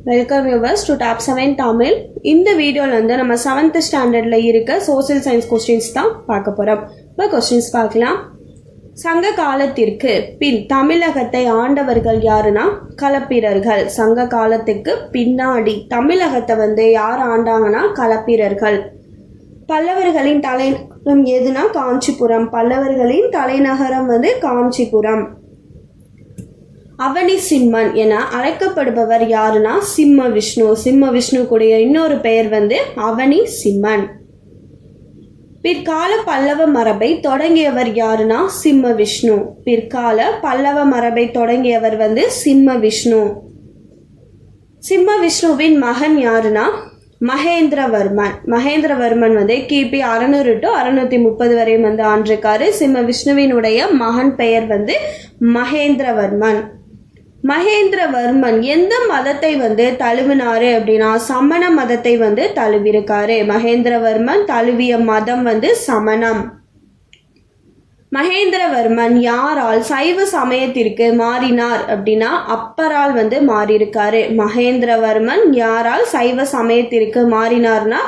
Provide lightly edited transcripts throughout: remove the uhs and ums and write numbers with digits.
Welcome viewers to top 7 Tamil. இந்த வீடியோவில் வந்து நம்ம 7th ஸ்டாண்டர்டில் இருக்க சோசியல் சயின்ஸ் கொஸ்டின்ஸ் தான் பார்க்க போகிறோம். இப்போ கொஸ்டின்ஸ் பார்க்கலாம். சங்க காலத்திற்கு பின் தமிழகத்தை ஆண்டவர்கள் யாருன்னா களப்பிரர்கள். சங்க காலத்துக்கு பின்னாடி தமிழகத்தை வந்து யார் ஆண்டாங்கன்னா களப்பிரர்கள். பல்லவர்களின் தலைநகரம் எதுனா காஞ்சிபுரம். பல்லவர்களின் தலைநகரம் வந்து காஞ்சிபுரம். அவனி சிம்மன் என அழைக்கப்படுபவர் யாருன்னா சிம்ம விஷ்ணு. சிம்ம விஷ்ணு கூடிய இன்னொரு பெயர் வந்து அவனி சிம்மன். பிற்கால பல்லவ மரபை தொடங்கியவர் யாருன்னா சிம்ம விஷ்ணு. பிற்கால பல்லவ மரபை தொடங்கியவர் வந்து சிம்ம விஷ்ணு. சிம்ம விஷ்ணுவின் மகன் யாருன்னா மகேந்திரவர்மன். மகேந்திரவர்மன் வந்து கிபி 600 to 630 வரை வந்து ஆண்டிருக்காரு. சிம்ம விஷ்ணுவினுடைய மகன் பெயர் வந்து மகேந்திரவர்மன். மகேந்திரவர்மன் எந்த மதத்தை வந்து தழுவினாரு அப்படின்னா சமண மதத்தை வந்து தழுவிருக்காரு. மகேந்திரவர்மன் தழுவிய மதம் வந்து சமணம். மகேந்திரவர்மன் யாரால் சைவ சமயத்திற்கு மாறினார் அப்படின்னா அப்பரால் வந்து மாறியிருக்காரு. மகேந்திரவர்மன் யாரால் சைவ சமயத்திற்கு மாறினார்னா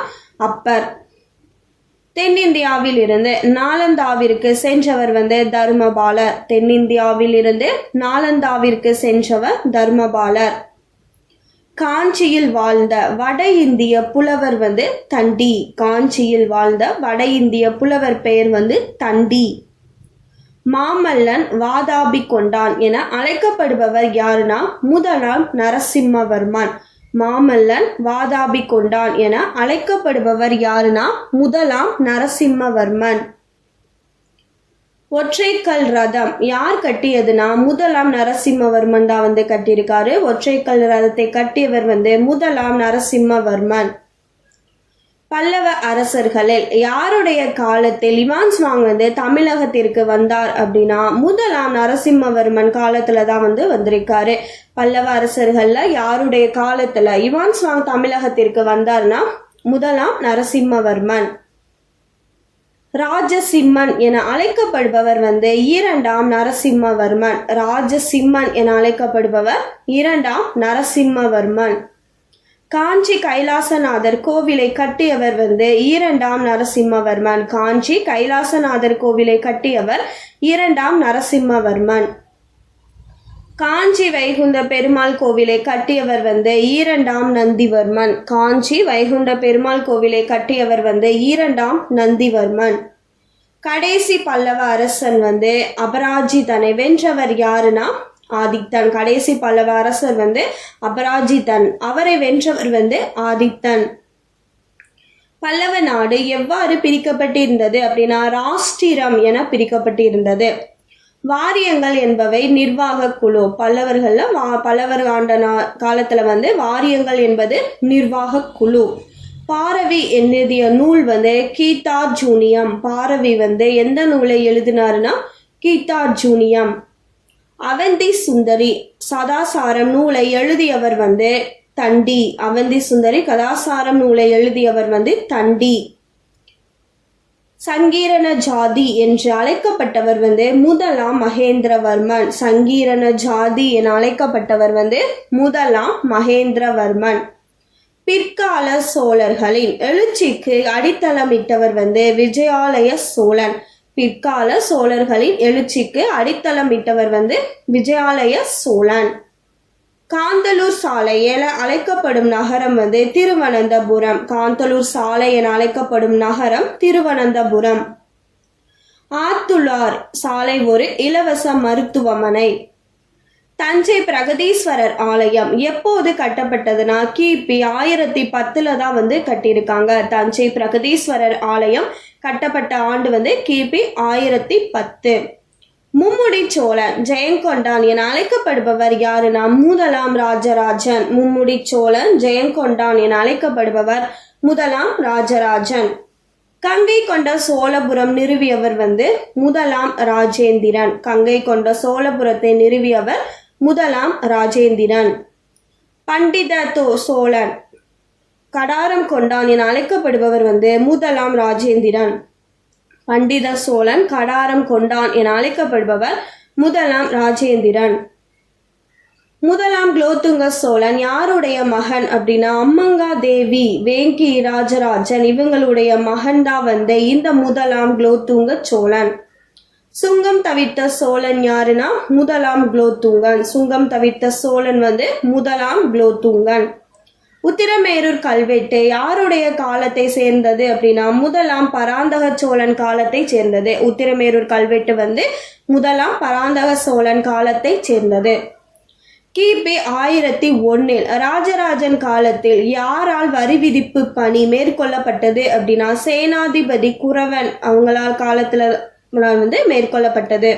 அப்பர். தென்னிந்தியாவில் இருந்து நாலந்தாவிற்கு சென்றவர் வந்து தர்மபாலர். தென்னிந்தியாவில் இருந்து நாலந்தாவிற்கு சென்றவர் தர்மபாலர். காஞ்சியில் வாழ்ந்த வட இந்திய புலவர் வந்து தண்டி. காஞ்சியில் வாழ்ந்த வட இந்திய புலவர் பெயர் வந்து தண்டி. மாமல்லன் வாதாபி கொண்டான் என அழைக்கப்படுபவர் யாருன்னா முதலாம் நரசிம்மவர்மன். மாமல்லன் வாதாபி கொண்டான் என அழைக்கப்படுபவர் யாருன்னா முதலாம் நரசிம்மவர்மன். ஒற்றைக்கல் ரதம் யார் கட்டியதுன்னா முதலாம் நரசிம்மவர்மன் தான் வந்து கட்டியிருக்காரு. ஒற்றைக்கல் ரதத்தை கட்டியவர் வந்து முதலாம் நரசிம்மவர்மன். பல்லவ அரசர்களில் யாருடைய காலத்தில் இவான் ஸ்வாங் வந்து தமிழகத்திற்கு வந்தார் அப்படின்னா முதலாம் நரசிம்மவர்மன் காலத்துல தான் வந்து வந்திருக்காரு. பல்லவ அரசர்கள்ல யாருடைய காலத்துல இவான் ஸ்வாங் தமிழகத்திற்கு வந்தார்னா முதலாம் நரசிம்மவர்மன். ராஜசிம்மன் என அழைக்கப்படுபவர் வந்து இரண்டாம் நரசிம்மவர்மன். ராஜசிம்மன் என அழைக்கப்படுபவர் இரண்டாம் நரசிம்மவர்மன். காஞ்சி கைலாசநாதர் கோவிலை கட்டியவர் வந்து இரண்டாம் நரசிம்மவர்மன். காஞ்சி கைலாசநாதர் கோவிலை கட்டியவர் இரண்டாம் நரசிம்மவர்மன். காஞ்சி வைகுண்ட பெருமாள் கோவிலை கட்டியவர் வந்து இரண்டாம் நந்திவர்மன். காஞ்சி வைகுண்ட பெருமாள் கோவிலை கட்டியவர் வந்து இரண்டாம் நந்திவர்மன். கடைசி பல்லவ அரசன் வந்து அபராஜிதனை வென்றவர் யாருன்னா ஆதித்தன். கடைசி பல்லவ அரசர் வந்து அபராஜிதன். அவரை வென்றவர் வந்து ஆதித்தன். பல்லவ நாடு எவ்வாறு பிரிக்கப்பட்டிருந்தது அப்படின்னா ராஷ்டிரம் என பிரிக்கப்பட்டிருந்தது. வாரியங்கள் என்பவை நிர்வாக குழு. பல்லவர் ஆண்ட காலத்துல வந்து வாரியங்கள் என்பது நிர்வாக குழு. பாரவி எழுதிய நூல் வந்து கீதார்ஜுனியம். பாரவி வந்து எந்த நூலை எழுதினாருன்னா கீதார்ஜுனியம். அவந்தி சுந்தரி சதாசாரம் நூலை எழுதியவர் வந்து தண்டி. அவந்தி சுந்தரி கதாசாரம் நூலை எழுதியவர் வந்து தண்டி. சங்கீரண ஜாதி என்று அழைக்கப்பட்டவர் வந்து முதலாம் மகேந்திரவர்மன். சங்கீரண ஜாதி என அழைக்கப்பட்டவர் வந்து முதலாம் மகேந்திரவர்மன். பிற்கால சோழர்களின் எழுச்சிக்கு அடித்தளமிட்டவர் வந்து விஜயாலய சோழன். பிற்கால சோழர்களின் எழுச்சிக்கு அடித்தளமிட்டவர் வந்து விஜயாலய சோழன். காந்தலூர் சாலை என அழைக்கப்படும் நகரம் வந்து திருவனந்தபுரம். காந்தலூர் சாலை என அழைக்கப்படும் நகரம் திருவனந்தபுரம். ஆத்துளார் சாலை ஒரு இலவச மருத்துவமனை. தஞ்சை பிரகதீஸ்வரர் ஆலயம் எப்போது கட்டப்பட்டதுன்னா கிபி 1010 தான் வந்து கட்டியிருக்காங்க. தஞ்சை பிரகதீஸ்வரர் ஆலயம் கட்டப்பட்ட ஆண்டு வந்து கிபி 1010. மும்முடி சோழன் ஜெயங்கொண்டான் என அழைக்கப்படுபவர் யாருன்னா முதலாம் ராஜராஜன். மும்முடி சோழன் ஜெயங்கொண்டான் என அழைக்கப்படுபவர் முதலாம் ராஜராஜன். கங்கை கொண்ட சோழபுரம் நிறுவியவர் வந்து முதலாம் ராஜேந்திரன். கங்கை கொண்ட சோழபுரத்தை நிறுவியவர் முதலாம் ராஜேந்திரன். பண்டித சோழன் கடாரம் கொண்டான் என அழைக்கப்படுபவர் வந்து முதலாம் ராஜேந்திரன். பண்டித சோழன் கடாரம் கொண்டான் என அழைக்கப்படுபவர் முதலாம் ராஜேந்திரன். முதலாம் குலோத்துங்க சோழன் யாருடைய மகன் அப்படின்னா அம்மங்கா தேவி வேங்கி ராஜராஜன் இவங்களுடைய மகன் தான் வந்து இந்த முதலாம் குலோத்துங்க சோழன். சுங்கம் தவிர்த்த சோழன் யாருன்னா முதலாம் குலோத்துங்கன். சுங்கம் தவிர்த்த சோழன் வந்து முதலாம் குலோத்துங்கன். உத்திரமேரூர் கல்வெட்டு யாருடைய காலத்தை சேர்ந்தது அப்படின்னா முதலாம் பராந்தக சோழன் காலத்தை சேர்ந்தது. உத்திரமேரூர் கல்வெட்டு வந்து முதலாம் பராந்தக சோழன் காலத்தை சேர்ந்தது. கிபி 1001 ராஜராஜன் காலத்தில் யாரால் வரி விதிப்பு பணி மேற்கொள்ளப்பட்டது அப்படின்னா சேனாதிபதி குரவன் அவங்களால் காலத்துல வந்து மேற்கொள்ளப்பட்டது.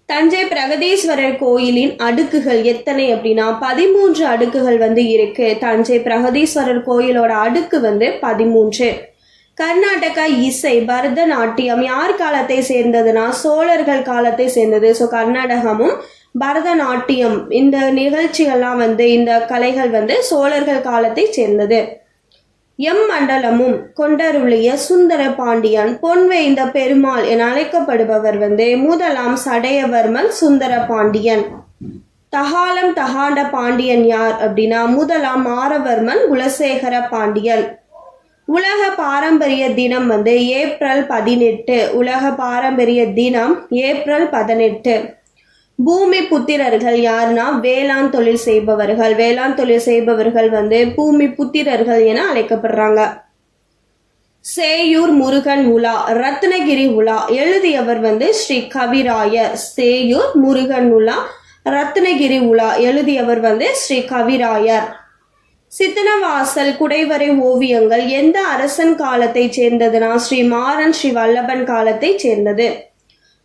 தஞ்சை பிரகதீஸ்வரர் கோயிலின் அடுக்குகள் எத்தனை அப்படின்னா 13 அடுக்குகள் வந்து இருக்கு. தஞ்சை பிரகதீஸ்வரர் கோயிலோட அடுக்கு வந்து 13. கர்நாடகா இசை பரதநாட்டியம் யார் காலத்தை சேர்ந்ததுன்னா சோழர்கள் காலத்தை சேர்ந்தது. ஸோ கர்நாடகமும் பரதநாட்டியம் இந்த நிகழ்ச்சிகள்லாம் வந்து இந்த கலைகள் வந்து சோழர்கள் காலத்தை சேர்ந்தது. மண்டலமும் கொண்டருளிய சுந்தர பாண்டியன் பொன்வேய்ந்த பெருமாள் என அழைக்கப்படுபவர் வந்து முதலாம் சடையவர்மன் சுந்தர பாண்டியன். தகாலம் தகாண்ட பாண்டியன் யார் அப்படின்னா முதலாம் மாரவர்மன் குலசேகர பாண்டியன். உலக பாரம்பரிய தினம் வந்து ஏப்ரல் 18. உலக பாரம்பரிய தினம் ஏப்ரல் 18. பூமி புத்திரர்கள் யாருன்னா வேளாண் தொழில் செய்பவர்கள். வேளாண் தொழில் செய்பவர்கள் வந்து பூமி புத்திரர்கள் என அழைக்கப்படுறாங்க. சேயூர் முருகன் உலா ரத்னகிரி உலா எழுதியவர் வந்து ஸ்ரீ கவிராயர். சேயூர் முருகன் உலா ரத்னகிரி உலா எழுதியவர் வந்து ஸ்ரீ கவிராயர். சித்தனவாசல் குடைவரை ஓவியங்கள் எந்த அரசன் காலத்தை சேர்ந்ததுன்னா ஸ்ரீ மாறன் ஸ்ரீ வல்லபன் காலத்தை சேர்ந்தது.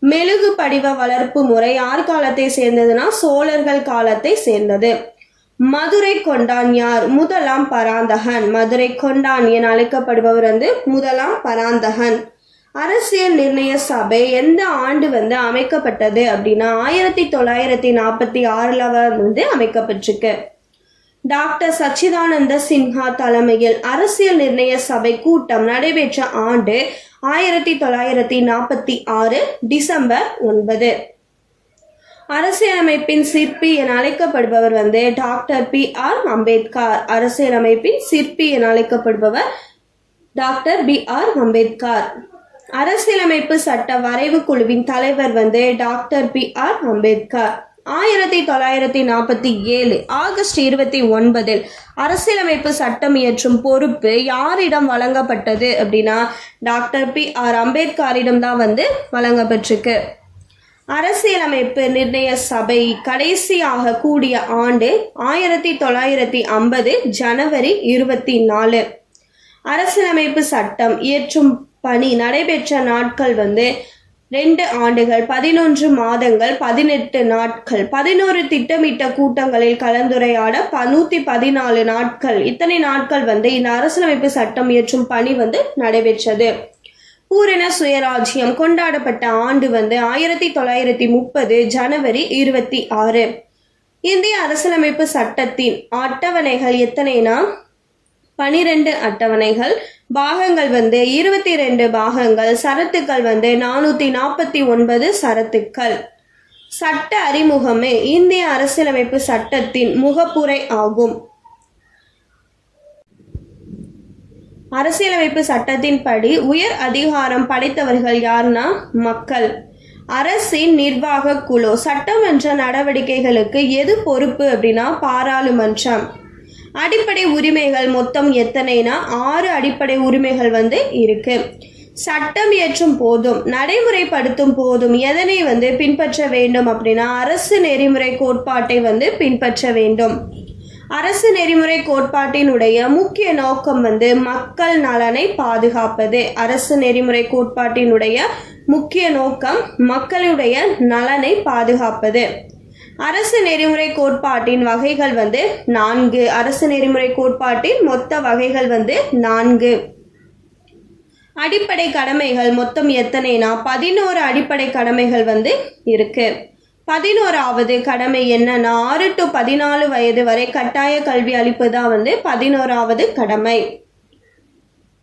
மெழுகு படிவ வளர்ப்பு முறை யார் காலத்தை சேர்ந்ததுன்னா சோழர்கள் காலத்தை சேர்ந்தது. மதுரை கொண்டான் யார் முதலாம் பராந்தகன். மதுரை கொண்டான் என அழைக்கப்படுபவர் வந்து முதலாம் பராந்தகன். அரசியல் நிர்ணய சபை எந்த ஆண்டு வந்து அமைக்கப்பட்டது அப்படின்னா 1946 வந்து அமைக்கப்பட்டிருக்கு. டாக்டர் சச்சிதானந்த சின்ஹா தலைமையில் அரசியல் நிர்ணய சபை கூட்டம் நடைபெற்ற ஆண்டு 1946 டிசம்பர் 9. அரசியலமைப்பின் சிற்பி என அழைக்கப்படுபவர் வந்து டாக்டர் BR அம்பேத்கர். அரசியலமைப்பின் சிற்பி என அழைக்கப்படுபவர் டாக்டர் BR அம்பேத்கர். அரசியலமைப்பு சட்ட வரைவு குழுவின் தலைவர் வந்து டாக்டர் BR அம்பேத்கர். 1947 ஆகஸ்ட் 29 அரசியலமைப்பு சட்டம் இயற்றும் பொறுப்பு யாரிடம் வழங்கப்பட்டது அப்படின்னா டாக்டர் BR அம்பேத்கரிடம் தான் வந்து வழங்கப்பட்டிருக்கு. அரசியலமைப்பு நிர்ணய சபை கடைசியாக கூடிய ஆண்டு 1950 ஜனவரி 24. அரசியலமைப்பு சட்டம் இயற்றும் பணி நடைபெற்ற நாட்கள் வந்து 2 ஆண்டுகள் 11 மாதங்கள் 18 நாட்கள் 11 திட்டமிட்ட கூட்டங்களில் கலந்துரையாட 114 நாட்கள். இத்தனை நாட்கள் வந்து இந்த அரசியலமைப்பு சட்டம் இயற்றும் பணி வந்து நடைபெற்றது. பூரண சுயராஜ்யம் கொண்டாடப்பட்ட ஆண்டு வந்து 1930 ஜனவரி 26. இந்திய அரசியலமைப்பு சட்டத்தின் அட்டவணைகள் எத்தனைனா 12 அட்டவணைகள். பாகங்கள் வந்து 22 பாகங்கள். சரத்துக்கள் வந்து 449 சரத்துக்கள். சட்ட அறிமுகமே இந்திய அரசியலமைப்பு சட்டத்தின் முகப்புரை ஆகும். அரசியலமைப்பு சட்டத்தின்படி உயர் அதிகாரம் படைத்தவர்கள் யாருன்னா மக்கள். அரசின் நிர்வாக குழு. சட்டமன்ற நடவடிக்கைகளுக்கு எது பொறுப்பு அப்படின்னா பாராளுமன்றம். அடிப்படை உரிமைகள் மொத்தம் எத்தனைனா 6 அடிப்படை உரிமைகள் வந்து இருக்கு. சட்டம் இயற்றும் போதும் நடைமுறைப்படுத்தும் போதும் எதனை வந்து பின்பற்ற வேண்டும் அப்படின்னா அரசு நெறிமுறை கோட்பாட்டை வந்து பின்பற்ற வேண்டும். அரசு நெறிமுறை கோட்பாட்டினுடைய முக்கிய நோக்கம் வந்து மக்கள் நலனை பாதுகாப்பது. அரசு நெறிமுறை கோட்பாட்டினுடைய முக்கிய நோக்கம் மக்களுடைய நலனை பாதுகாப்பது. அரசு நெறிமுறை கோட்பாட்டின் வகைகள் வந்து 4. அரசு நெறிமுறை கோட்பாட்டின் மொத்த வகைகள் வந்து 4. அடிப்படை கடமைகள் மொத்தம் எத்தனைனா 11 அடிப்படை கடமைகள் வந்து இருக்கு. 11வது கடமை என்னன்னா 6 to 14 வயது வரை கட்டாய கல்வி அளிப்பதா வந்து 11வது கடமை.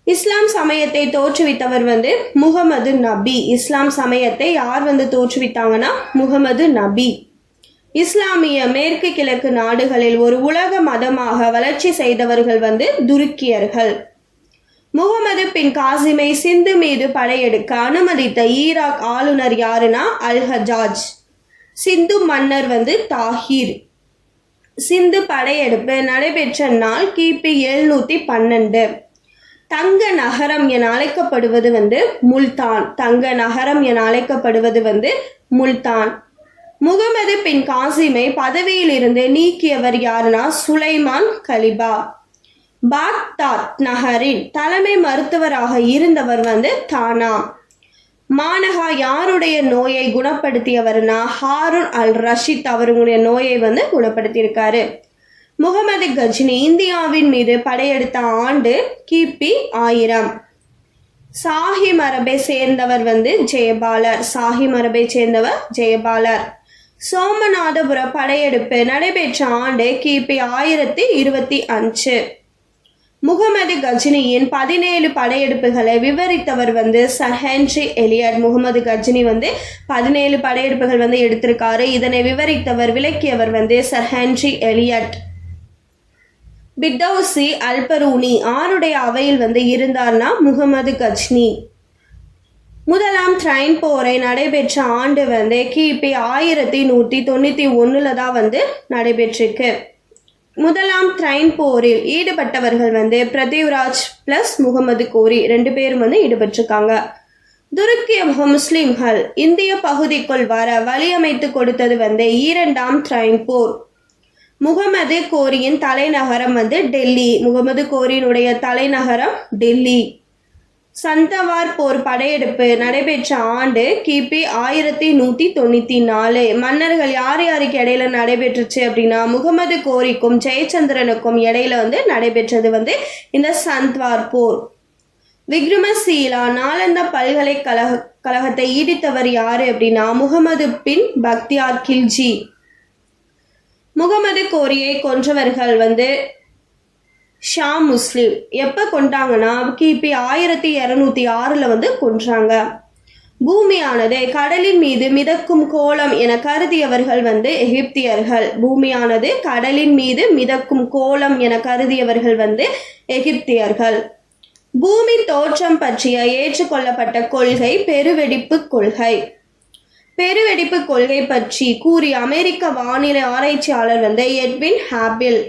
இஸ்லாம் சமயத்தை தோற்றுவித்தவர் வந்து முகமது நபி. இஸ்லாம் சமயத்தை யார் வந்து தோற்றுவித்தாங்கன்னா முகமது நபி. இஸ்லாமிய மேற்கு கிழக்கு நாடுகளில் ஒரு உலக மதமாக வளர்ச்சி செய்தவர்கள் துருக்கியர்கள். முகமது பின் காசிமை சிந்து மீது படையெடுக்க அனுமதித்த ஈராக் ஆளுநர் யாருன்னா அல் ஹஜாஜ். சிந்து மன்னர் தாஹிர். சிந்து படையெடுப்பு நடைபெற்ற நாள் கிபி 712. தங்க நகரம் என அழைக்கப்படுவது முல்தான். தங்க நகரம் என அழைக்கப்படுவது முல்தான். முகமது பின் காசிமை பதவியில் இருந்து நீக்கியவர் யாருன்னா சுலைமான் கலிபா. பாக்தாத் நகரின் தலைமை மருத்துவராக இருந்தவர் தானா. மானகா யாருடைய நோயை குணப்படுத்தியவர்னா ஹாரூன் அல் ரஷீத் அவர்களுடைய நோயை குணப்படுத்தியிருக்காரு. முகமது கஜ்னி இந்தியாவின் மீது படையெடுத்த ஆண்டு கிபி 1000. சாஹி மரபை சேர்ந்தவர் ஜெயபாலர். சாஹி மரபை சேர்ந்தவர் ஜெயபாலர். சோமநாதபுர படையெடுப்பு நடைபெற்ற ஆண்டு கிபி 1025. முகமது கஜ்னியின் 17 படையெடுப்புகளை விவரித்தவர் sir Henry Elliot. Muhammad Ghazni 17 படையெடுப்புகள் எடுத்திருக்காரு. இதனை விவரித்தவர் விளக்கியவர் sir Henry Elliot. Firdausi Alberuni ஆருடைய அவையில் இருந்தார்னா முகமது கஜ்னி. முதலாம் ட்ரைன் போரை நடைபெற்ற ஆண்டு கிபி 1191 தான் நடைபெற்றிருக்கு. முதலாம் ட்ரைன் போரில் ஈடுபட்டவர்கள் பிரதிவ்ராஜ் பிளஸ் முகமது கோரி 2 பேரும் ஈடுபட்டிருக்காங்க. துருக்கிய முஸ்லிம்கள் இந்திய பகுதிக்குள் வர வழியமைத்து கொடுத்தது இரண்டாம் ட்ரைன் போர். முகமது கோரியின் தலைநகரம் டெல்லி. முகமது கோரியினுடைய தலைநகரம் டெல்லி. சந்தவார் போர் படையெடுப்பு நடைபெற்ற ஆண்டு கிபி 1194. மன்னர்கள் யார் யாருக்கு இடையில நடைபெற்றுச்சு அப்படின்னா முகமது கோரிக்கும் ஜெயச்சந்திரனுக்கும் இடையில நடைபெற்றது இந்த சந்த்வார் போர். விக்ரமசீலா நாலந்தா பல்கலைக்கழகத்தை ஈடித்தவர் யாரு அப்படின்னா முகமது பின் பக்தியார் கில்ஜி. முகமது கோரியை கொன்றவர்கள் ஷா முஸ்லிம். எப்போ கொண்டாங்கன்னா கிபி 1206 கொன்றாங்க. பூமியானது கடலின் மீது மிதக்கும் கோலம் என கருதியவர்கள் எகிப்தியர்கள். பூமியானது கடலின் மீது மிதக்கும் கோலம் என கருதியவர்கள் எகிப்தியர்கள். பூமி தோற்றம் பற்றிய ஏற்றுக்கொள்ளப்பட்ட கொள்கை பெருவெடிப்பு கொள்கை. பெருவெடிப்பு கொள்கை பற்றி கூறிய அமெரிக்க வானிலை ஆராய்ச்சியாளர் எட்வின் ஹாபிள்.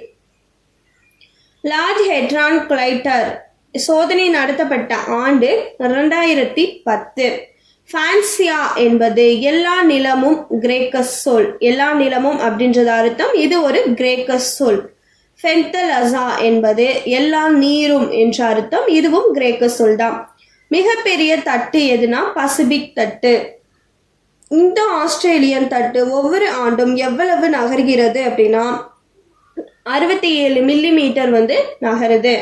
லார்ஜ் ஹெட்ரான் கொலைட்டர் சோதனை நடத்தப்பட்ட ஆண்டு 2010. ஃபான்சியா என்பது எல்லா நிலமும் கிரேக்க சொல். எல்லா நிலமும் அப்படின்றது அர்த்தம். இது ஒரு கிரேக்க சொல். ஃபென்தலசா என்பது எல்லா நீரும் என்ற அர்த்தம். இதுவும் கிரேக்க சொல் தான். மிகப்பெரிய தட்டு எதுனா பசிபிக் தட்டு. இந்த ஆஸ்திரேலியன் தட்டு ஒவ்வொரு ஆண்டும் எவ்வளவு நகர்கிறது அப்படின்னா 67 மில்லிமீட்டர் நகருது.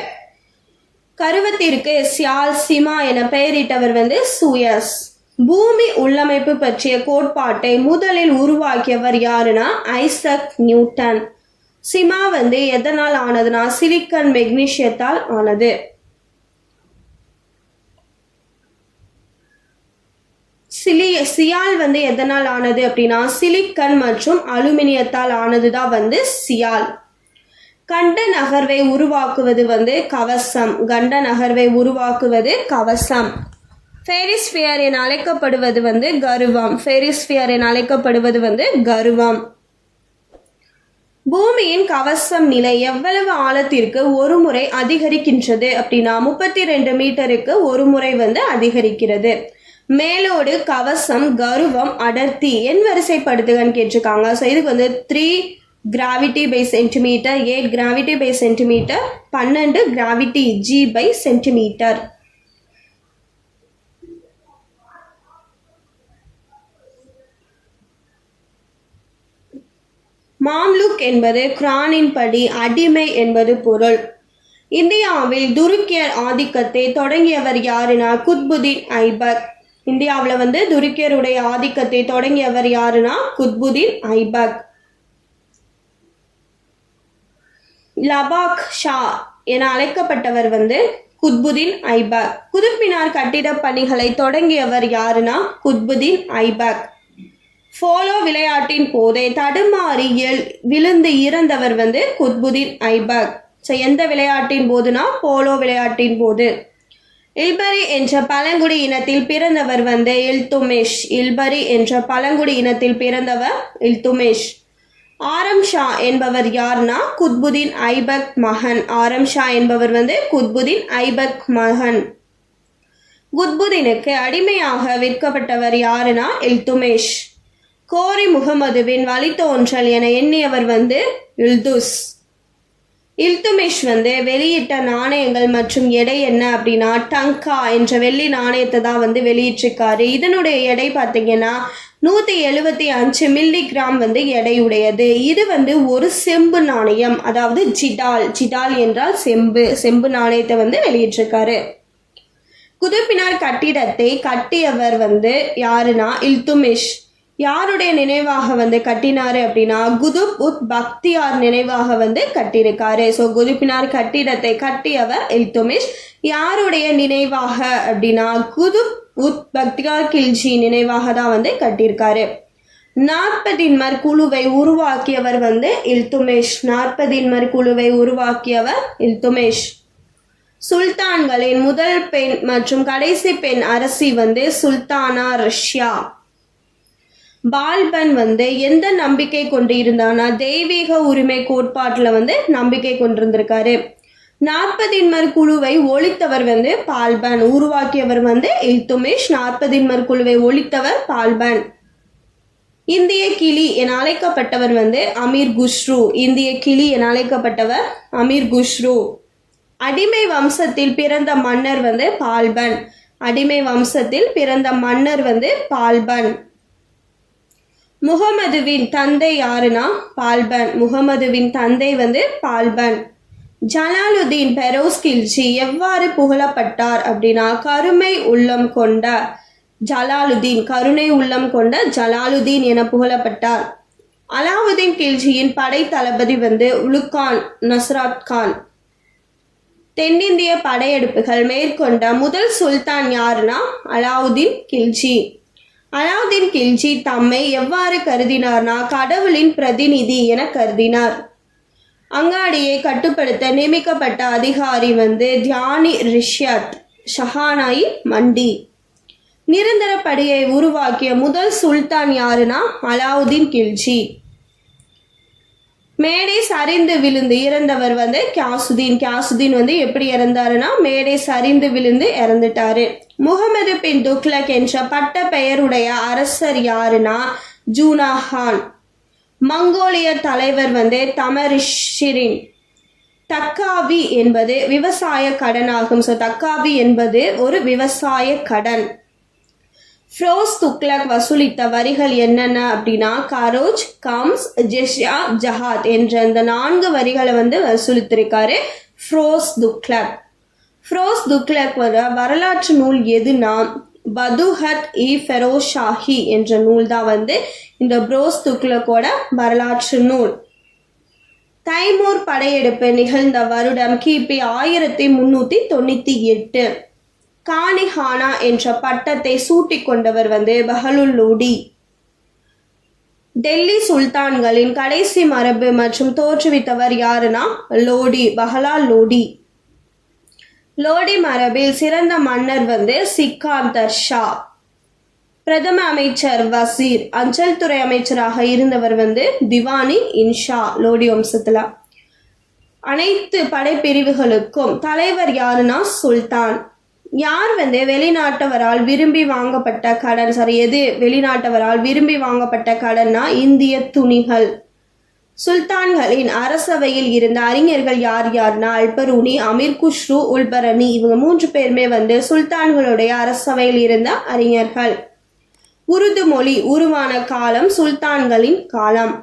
கருவத்திற்கு சியால் சிமா என பெயரிட்டவர் சூயஸ். பூமி உள்ளமைப்பு பற்றிய கோட்பாட்டை முதலில் உருவாக்கியவர் யாருன்னா ஐசக் நியூட்டன். சிமா எதனால் ஆனதுன்னா சிலிக்கன் மெக்னீசியத்தால் ஆனது. சியால் எதனால் ஆனது அப்படின்னா சிலிக்கன் மற்றும் அலுமினியத்தால் ஆனதுதான் சியால். கண்ட நகர்வை உருவாக்குவது கவசம். கண்ட நகர்வை உருவாக்குவது கவசம். ஃபெரிஸ்பியர் என அழைக்கப்படுவது கருவம். ஃபெரிஸ்பியர் என அழைக்கப்படுவது கருவம். பூமியின் கவசம் நிலை எவ்வளவு ஆழத்திற்கு ஒரு முறை அதிகரிக்கின்றது அப்படின்னா 32 மீட்டருக்கு ஒரு முறை அதிகரிக்கிறது. மேலோடு கவசம் கருவம் அடர்த்தி என் வரிசைப்படுத்துகன்னு கேட்டிருக்காங்க. ஸோ இதுக்கு 3 gravity by centimetre, 8 gravity by centimetre, 12 gravity G by centimetre. மாம்லுக் என்பது குரானின் படி அடிமை என்பது பொருள். இந்தியாவில் துருக்கியர் ஆதிக்கத்தை தொடங்கியவர் யாருன்னா குத்புதீன் ஐபக். இந்தியாவில் துருக்கியருடைய ஆதிக்கத்தை தொடங்கியவர் யாருன்னா குத்புதீன் ஐபக். லபாக் ஷா என அழைக்கப்பட்டவர் குத்புதீன் ஐபக். குதுப் மினார் கட்டிட பணிகளை தொடங்கியவர் யாருன்னா குத்புதீன் ஐபக். போலோ விளையாட்டின் போதே தடுமாறி விழுந்து இறந்தவர் வந்து குத்புதீன் ஐபக். ஸோ எந்த விளையாட்டின் போதுனா போலோ விளையாட்டின் போது. இல்பரி என்ற பழங்குடி இனத்தில் பிறந்தவர் வந்து இல்துமிஷ். இல்பரி என்ற பழங்குடி இனத்தில் பிறந்தவர் இல்துமிஷ். ஆரம் ஷா என்பவர் யார்னா குத்புதீன் ஐபக் மகன். ஆரம் ஷா என்பவர் வந்து குத்புதீன் ஐபக் மகன். குத்புதீனுக்கு அடிமையாக விற்கப்பட்டவர் யாருனா இல்துமிஷ். கோரி முகமதுவின் வழித்தோன்றல் என எண்ணியவர் வந்து இல்துஸ். இல்துமிஷ் வந்து வெளியிட்ட நாணயங்கள் மற்றும் எடை என்ன அப்படின்னா டங்கா என்ற வெள்ளி நாணயத்தை தான் வந்து வெளியிட்டிருக்காரு. இதனுடைய எடை பார்த்தீங்கன்னா 175 மில்லிகிராம் வந்து எடையுடையது. இது வந்து ஒரு செம்பு நாணயம், அதாவது ஜிடால் என்றால் செம்பு நாணயத்தை வந்து வெளியிட்டிருக்காரு. குதுப்பினார் கட்டிடத்தை கட்டியவர் வந்து யாருன்னா இல்துமிஷ். யாருடைய நினைவாக வந்து கட்டினாரு அப்படின்னா குதுப் உத் பக்தியார் நினைவாக வந்து கட்டியிருக்காரு. ஸோ குதுப்பினார் கட்டிடத்தை கட்டியவர் இல்துமிஷ். யாருடைய நினைவாக அப்படின்னா குதுப் உத் பக்தியார் கில்ஜி நினைவாக தான் வந்து கட்டியிருக்காரு. 40 குழுவை உருவாக்கியவர் வந்து இல்துமிஷ். 40 குழுவை உருவாக்கியவர் இல்துமிஷ். சுல்தான்களின் முதல் பெண் மற்றும் கடைசி பெண் அரசி வந்து சுல்தானா ரஷ்யா. பால்பன் வந்து எந்த நம்பிக்கை கொண்டு இருந்தானா தெய்வீக உரிமை கோட்பாட்டில் வந்து நம்பிக்கை கொண்டிருந்திருக்காரு. 40 குழுவை ஒழித்தவர் வந்து பால்பன். உருவாக்கியவர் வந்து இல்துமிஷ். 40 குழுவை ஒழித்தவர் பால்பன். இந்திய கிளி என அழைக்கப்பட்டவர் வந்து அமீர் குஷ்ரு. இந்திய கிளி என அழைக்கப்பட்டவர் அமீர் குஷ்ரு. அடிமை வம்சத்தில் பிறந்த மன்னர் வந்து பால்பன். அடிமை வம்சத்தில் பிறந்த மன்னர் வந்து பால்பன். முகமதுவின் தந்தை யாருன்னா பால்பன். முகமதுவின் தந்தை வந்து பால்பன். ஜலாலுதீன் பெரோஸ் கில்ஜி எவ்வாறு புகழப்பட்டார் அப்படின்னா கருணை உள்ளம் கொண்ட ஜலாலுதீன் என புகழப்பட்டார். அலாவுதீன் கில்ஜியின் படை தளபதி வந்து உலுகான் நஸ்ராத் கான். தென்னிந்திய படையெடுப்புகள் மேற்கொண்ட முதல் சுல்தான் யாருன்னா அலாவுதீன் கில்ஜி. அலாவுதீன் கில்ஜி தம்மை எவ்வாறு கருதினார்னா கடவுளின் பிரதிநிதி என கருதினார். அங்காடியை கட்டுப்படுத்த நியமிக்கப்பட்ட அதிகாரி வந்து தியானி ரிஷ்யத் ஷஹானாயி மண்டி. நிரந்தர படையை உருவாக்கிய முதல் சுல்தான் யாருன்னா அலாவுதீன் கில்ஜி. மேடை சரிந்து விழுந்து இறந்தவர் வந்து கியாசுதீன் வந்து எப்படி இறந்தாருன்னா மேடை சரிந்து விழுந்து இறந்துட்டாரு. முகமது பின் துக்லக் என்ற பட்ட பெயருடைய அரசர் யாருன்னா ஜூனாஹான். மங்கோலிய தலைவர் வந்து தமரிஷிரின். தக்காவி என்பது விவசாய கடன் ஆகும். ஸோ தக்காவி என்பது ஒரு விவசாய கடன். ஃபிரோஸ் துக்லக் வசூலித்த வரிகள் என்னென்ன அப்படின்னா கரோஜ், கம்ஸ், ஜெஷ்யா, ஜஹாத் என்ற இந்த 4 வரிகளை வந்து வசூலித்திருக்காரு ஃபிரோஸ் துக்லக். ஃபிரோஸ் துக்லக் வரலாற்று நூல் எதுனா பதுஹத் இ ஃபெரோஷாஹி என்ற நூல் தான் வந்து இந்த ஃபிரோஸ் துக்லக்கோட வரலாற்று நூல். தைமூர் படையெடுப்பு நிகழ்ந்த வருடம் கிபி 1398. கானிஹானா என்ற பட்டத்தை சூட்டிக் கொண்டவர் வந்து பஹலுல் லோடி. டெல்லி சுல்தான்களின் கடைசி மரபு மற்றும் தோற்றுவித்தவர் யாருன்னா லோடி, பஹலால் லோடி. லோடி மரபில் சிறந்த மன்னர் வந்து சிக்கந்தர் ஷா. பிரதம அமைச்சர் வசீர். அஞ்சல் துறை அமைச்சராக இருந்தவர் வந்து திவானி இன்ஷா. லோடி வம்சத்துல அனைத்து படைப்பிரிவுகளுக்கும் தலைவர் யாருன்னா சுல்தான். யார் வந்து வெளிநாட்டவரால் விரும்பி வாங்கப்பட்ட கடன் எது வெளிநாட்டவரால் விரும்பி வாங்கப்பட்ட கடன்னா இந்திய துணிகள். சுல்தான்களின் அரசவையில் இருந்த அறிஞர்கள் யார்னா அல்பரூனி, அமீர் குஷ்ரு, உல்பரணி. இவங்க 3 பேருமே வந்து சுல்தான்களுடைய அரசவையில் இருந்த அறிஞர்கள். உருது மொழி உருவான காலம் சுல்தான்களின் காலம்.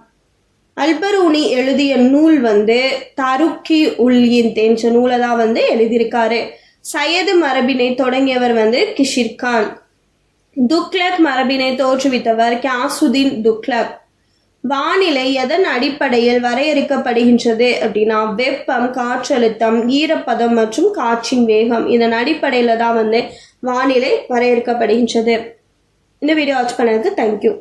அல்பரூனி எழுதிய நூல் வந்து தருக்கி உல்யிந்த் என்ற நூலை தான் வந்து எழுதியிருக்காரு. சையது மரபினை தொடங்கியவர் வந்து கிஷிர்கான். துக்லக் மரபினை தோற்றுவித்தவர் கியாசுதீன் துக்லக். வானிலை எதன் அடிப்படையில் வரையறுக்கப்படுகின்றது அப்படின்னா வெப்பம், காற்றழுத்தம், ஈரப்பதம் மற்றும் காற்றின் வேகம். இதன் அடிப்படையில் தான் வந்து வானிலை வரையறுக்கப்படுகின்றது. இந்த வீடியோ வாட்ச் பண்ணதுக்கு தேங்க்யூ.